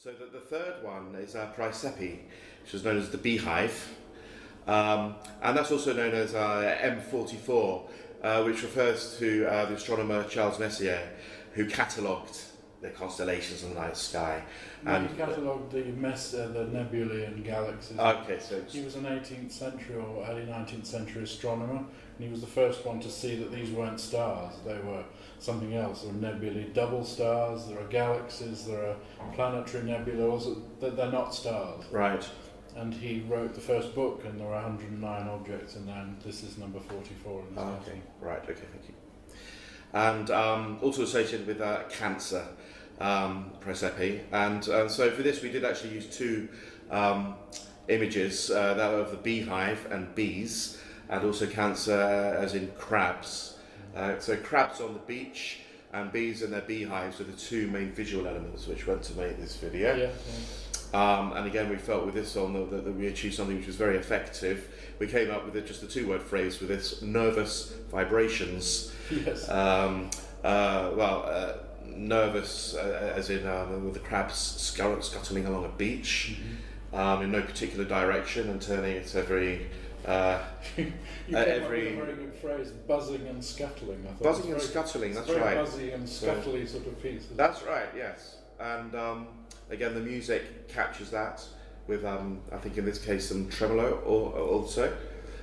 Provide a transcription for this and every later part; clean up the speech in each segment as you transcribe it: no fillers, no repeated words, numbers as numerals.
So the third one is Praesepe, which is known as the beehive, and that's also known as M44, which refers to the astronomer Charles Messier, who catalogued the constellations in the night sky. And he catalogued the nebulae and galaxies. Okay, so he was an 18th century or early 19th century astronomer, and he was the first one to see that these weren't stars, they were something else. There are nebulae, double stars, there are galaxies, there are planetary nebulae, they're not stars. Right. And he wrote the first book, and there are 109 objects in there, and this is number 44 in his okay, right, okay, thank you. And also associated with Cancer, Praesepe, and so for this we did actually use two images, that of the beehive and bees, and also Cancer as in crabs. So crabs on the beach and bees in their beehives are the two main visual elements which went to make this video. Yeah. And again, we felt with this song that we achieved something which was very effective. We came up with just a two-word phrase for this: nervous vibrations. Yes. Nervous as in with the crabs scuttling along a beach, in no particular direction and turning it every. You came up with a very good phrase: buzzing and scuttling. I thought buzzing and scuttling. That's right. Very buzzy and scuttly sort of piece. That's right. Yes. And again, the music captures that with I think in this case some tremolo also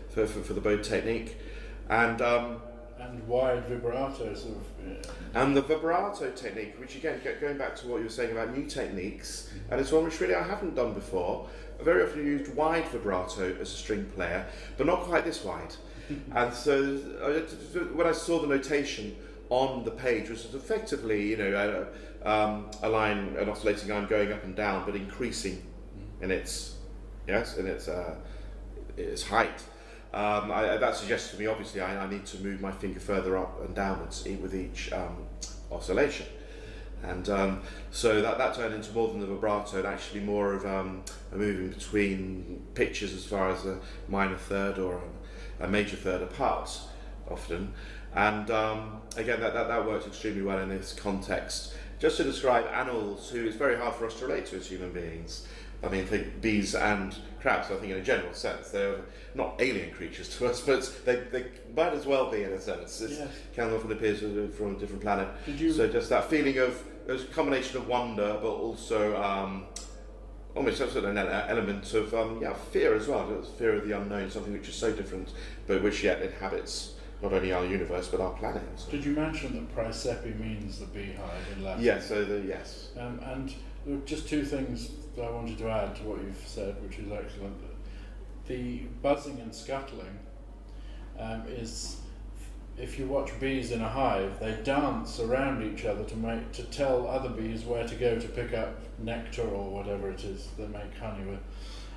for the bow technique, and wide vibrato sort of. And the vibrato technique, which again, going back to what you were saying about new techniques, and it's one which really I haven't done before. I very often used wide vibrato as a string player, but not quite this wide. And so when I saw the notation on the page, which was effectively, a line, an oscillating line going up and down, but increasing in its height. That suggests to me, obviously, I need to move my finger further up and downwards with each oscillation. And so that turned into more than the vibrato, and actually more of a moving between pitches as far as a minor third or a major third apart, often. And again, that works extremely well in this context. Just to describe animals who it's very hard for us to relate to as human beings. I mean, think bees and crabs, I think in a general sense, they're not alien creatures to us, but they might as well be in a sense. This can often appear from a different planet. So just that feeling of, there's a combination of wonder, but also almost sort of an element of fear as well. Fear of the unknown, something which is so different, but which yet inhabits not only our universe, but our planet. Did you mention that Praesepe means the beehive in Latin? Yes, yes. And there were just two things that I wanted to add to what you've said, which is excellent. The buzzing and scuttling is, if you watch bees in a hive, they dance around each other to tell other bees where to go to pick up nectar or whatever it is they make honey with.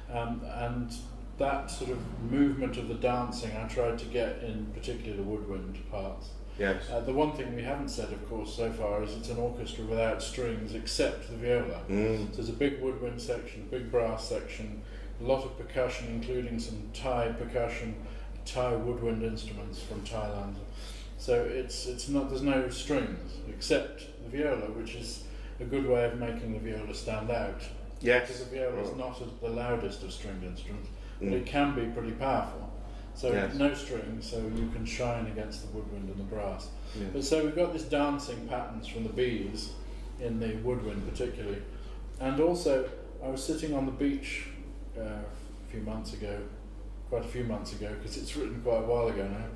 And that sort of movement of the dancing I tried to get in particularly the woodwind parts. Yes. The one thing we haven't said, of course, so far is it's an orchestra without strings except the viola. So there's a big woodwind section, a big brass section, a lot of percussion, including some Thai percussion, Thai woodwind instruments from Thailand. So it's not, there's no strings except the viola, which is a good way of making the viola stand out. Yes. Because the viola is not the loudest of stringed instruments, but it can be pretty powerful. So no strings, so you can shine against the woodwind and the brass. Yeah. But so we've got this dancing patterns from the bees in the woodwind particularly. And also, I was sitting on the beach quite a few months ago, because it's written quite a while ago now,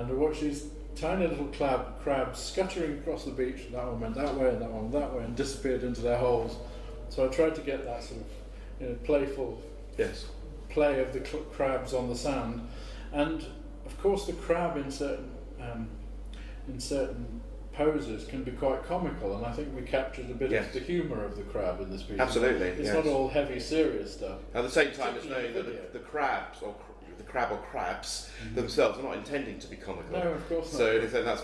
and I watched these tiny little crabs scuttering across the beach. That one went that way, and that one that way, and disappeared into their holes. So I tried to get that sort of playful play of the crabs on the sand. And of course, the crab in certain poses can be quite comical, and I think we captured a bit of the humour of the crab in this piece. Absolutely, it's not all heavy, serious stuff. At the same time, it's knowing that the crabs or crabs themselves are not intending to be comical. No, of course not. So that's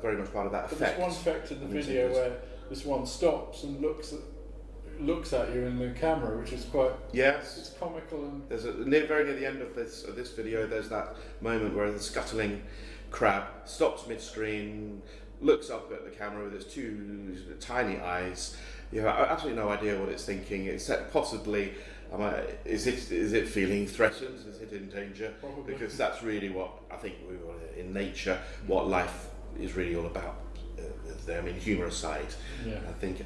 very much part of that effect. There's one effect in the video where this one stops and looks at you in the camera, which is quite it's comical. And there's very near the end of this video, there's that moment where the scuttling crab stops mid-screen, looks up at the camera with its two tiny eyes, you have absolutely no idea what it's thinking, except possibly, is it feeling threatened? Is it in danger? Probably. Because that's really what I think in nature, what life is really all about. I mean, humour aside, Yeah. I think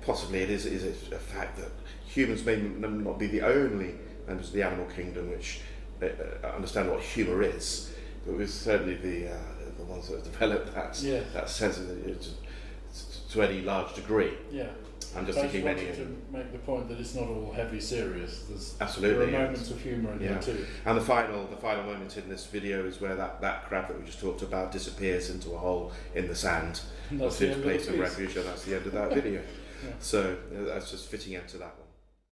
possibly it is a fact that humans may not be the only members of the animal kingdom which understand what humour is, but we're certainly the ones that have developed that sense of it to any large degree. Yeah. I'm just I thinking wanted many. to make the point that it's not all heavy serious. Absolutely, there are moments of humour in there too. And the final moment in this video is where that crab that we just talked about disappears into a hole in the sand. And that's the end of the place of piece. refuge, and that's the end of that video. Yeah. So that's just fitting into that one.